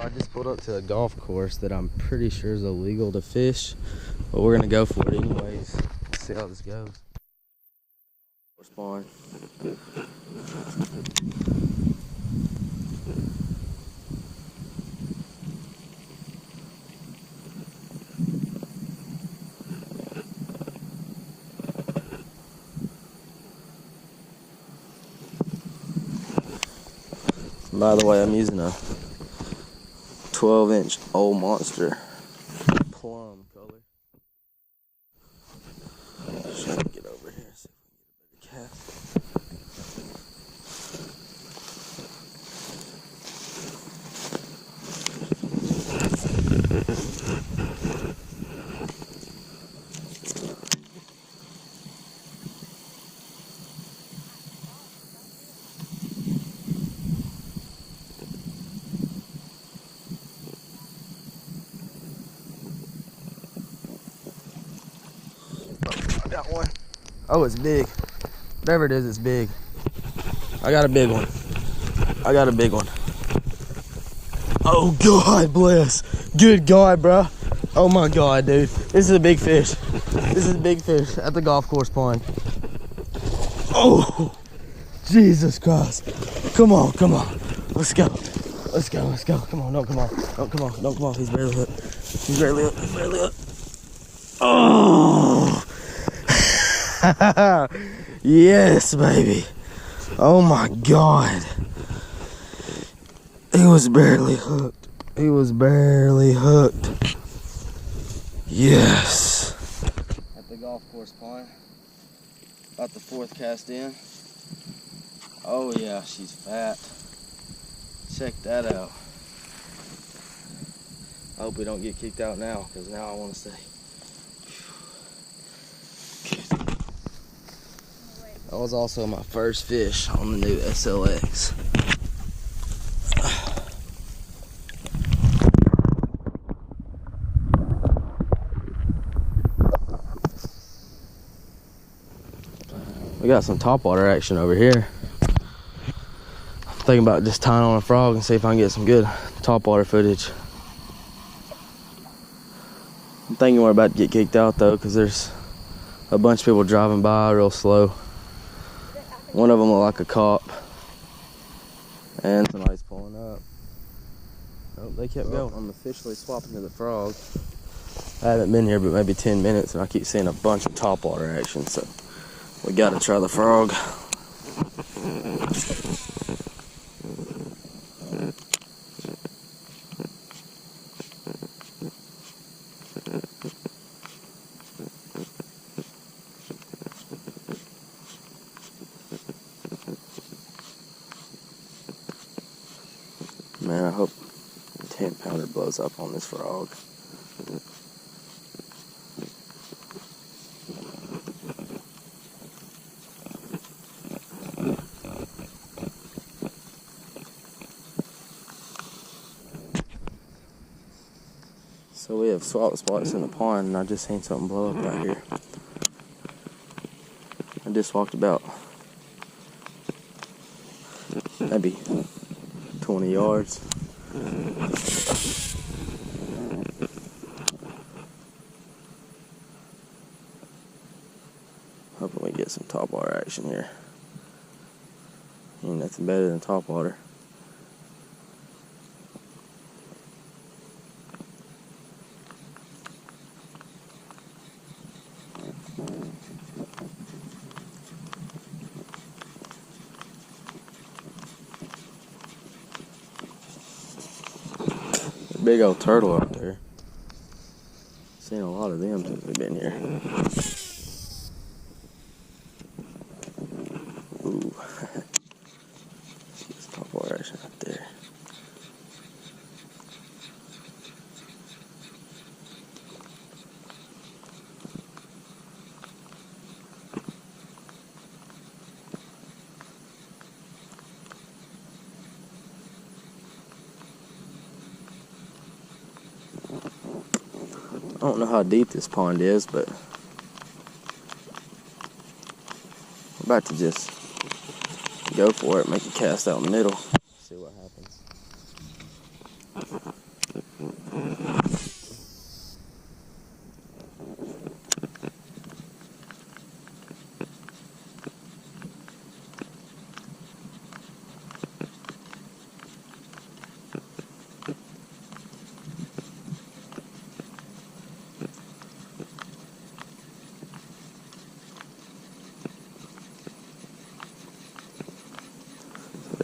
I just pulled up to a golf course that I'm pretty sure is illegal to fish, but we're gonna go for it anyways. Let's see how this goes. Spawn. By the way, I'm using a 12-inch Old Monster plum color. Try to get over here, see if we can get a better cast. I got one. Oh, it's big. Whatever it is, it's big. I got a big one. I got a big one. Oh, God bless. Good God, bro. Oh, my God, dude. This is a big fish. This is a big fish at the golf course pond. Oh, Jesus Christ. Come on, come on. Let's go. Let's go, let's go. Come on, no, come on. Don't come on, don't come off. He's barely hooked. He's barely hooked. He's barely hooked. Oh. Yes, baby. Oh, my God. He was barely hooked. He was barely hooked. Yes. At the golf course pond. About the 4th cast in. Oh yeah, she's fat. Check that out. I hope we don't get kicked out now, because now I want to say. That was also my first fish on the new SLX. We got some topwater action over here. I'm thinking about just tying on a frog and see if I can get some good topwater footage. I'm thinking we're about to get kicked out though, because there's a bunch of people driving by real slow. One of them looked like a cop. And somebody's pulling up. Oh, they kept going. I'm officially swapping to the frog. I haven't been here but maybe 10 minutes and I keep seeing a bunch of topwater action, so we gotta try the frog. Man, I hope a 10-pounder blows up on this frog. So we have swap spots in the pond, and I just seen something blow up right here. I just walked about maybe 20 yards. Hoping we get some topwater action here. Ain't nothing better than topwater. Big old turtle out there. Seen a lot of them since we've been here. Ooh. See this topwater action out there. I don't know how deep this pond is, but I'm about to just go for it, make a cast out in the middle, see what happens.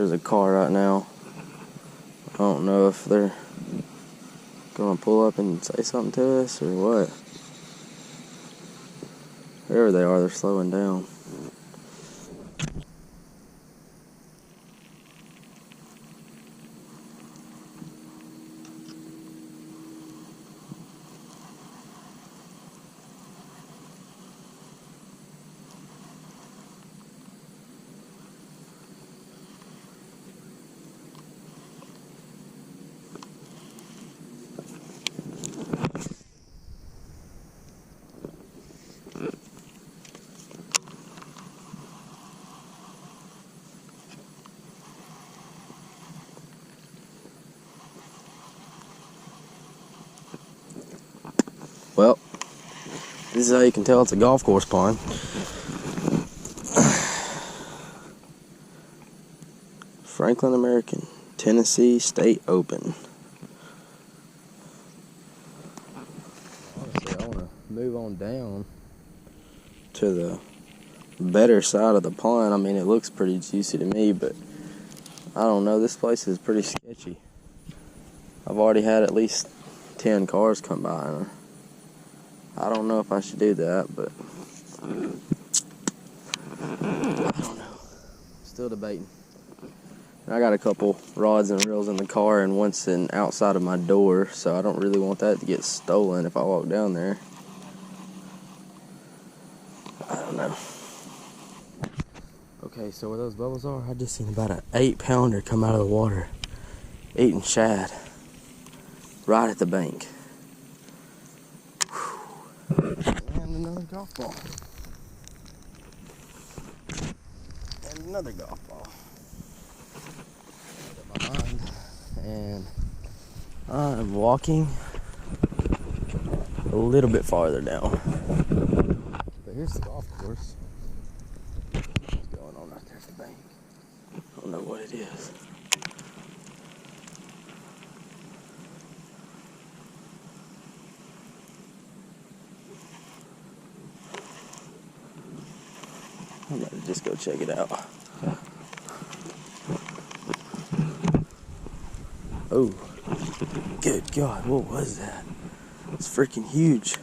There's a car right now. I don't know if they're gonna pull up and say something to us or what. Wherever they are, they're slowing down. Well, this is how you can tell it's a golf course pond. Franklin American, Tennessee State Open. Honestly, I want to move on down to the better side of the pond. I mean, it looks pretty juicy to me, but I don't know. This place is pretty sketchy. I've already had at least 10 cars come by, and I don't know if I should do that, but I don't know. Still debating. I got a couple rods and reels in the car and one's outside of my door, so I don't really want that to get stolen if I walk down there. I don't know. Okay, so where those bubbles are, I just seen about an 8-pounder come out of the water eating shad right at the bank. And another golf ball. And another golf ball. And I'm walking a little bit farther down. But here's the golf course. What's going on right there at the bank? I don't know what it is. I'm about to just go check it out. Oh, good God, what was that? It's freaking huge.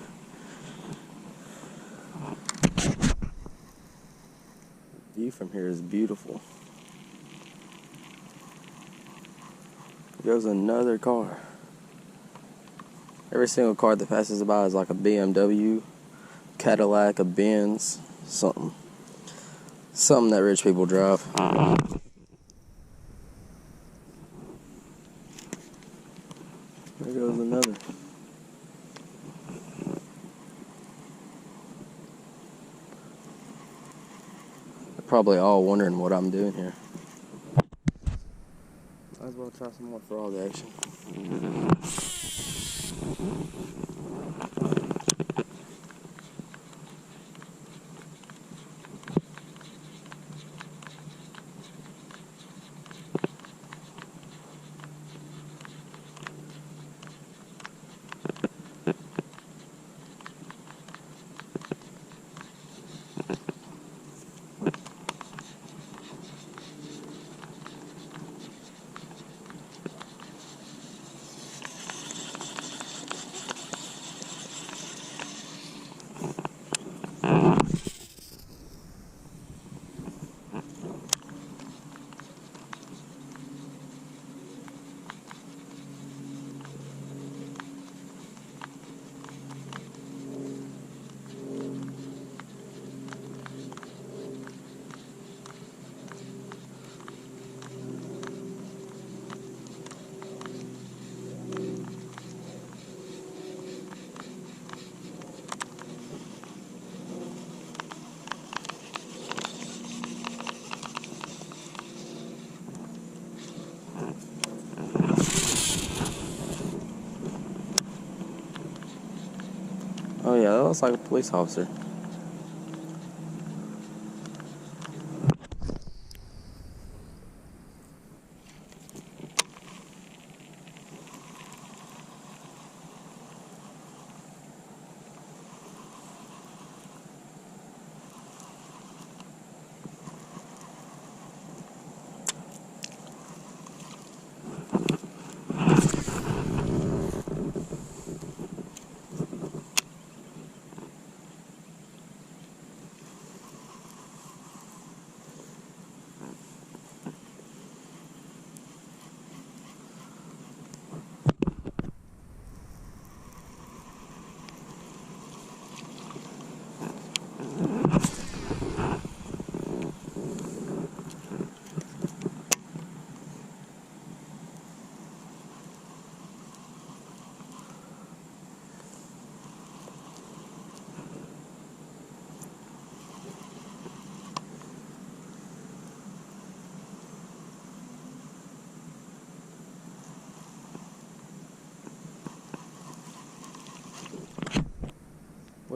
The view from here is beautiful. There goes another car. Every single car that passes by is like a BMW, Cadillac, a Benz, something. Something that rich people drive. There goes another. They're probably all wondering what I'm doing here. Might as well try some more frog action. Oh yeah, that looks like a police officer.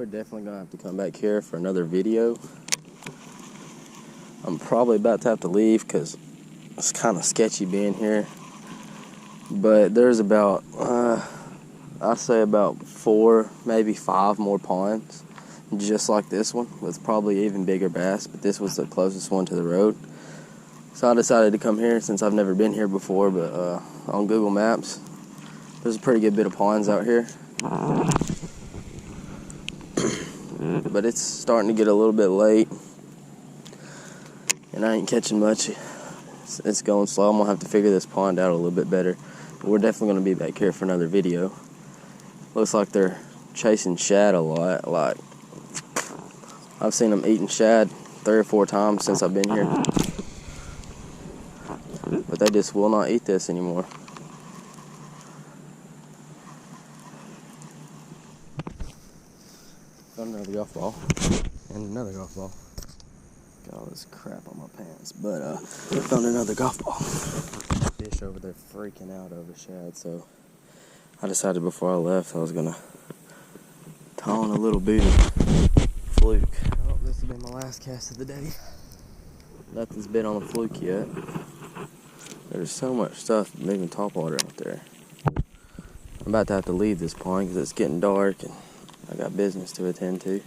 We're definitely gonna have to come back here for another video. I'm probably about to have to leave because it's kind of sketchy being here. But there's about, I'd say about 4, maybe 5 more ponds, just like this one, with probably even bigger bass. But this was the closest one to the road. So I decided to come here since I've never been here before. But on Google Maps, there's a pretty good bit of ponds out here. But it's starting to get a little bit late, and I ain't catching much. It's going slow. I'm gonna have to figure this pond out a little bit better. But we're definitely gonna be back here for another video. Looks like they're chasing shad a lot. Like, I've seen them eating shad 3 or 4 times since I've been here, but they just will not eat this anymore. Found another golf ball and another golf ball. Got all this crap on my pants, but found another golf ball. Fish over there freaking out over shad, so I decided before I left I was gonna tone a little bit fluke. Oh, this will be my last cast of the day. Nothing's been on the fluke yet. There's so much stuff moving topwater out there. I'm about to have to leave this pond because it's getting dark and I got business to attend to.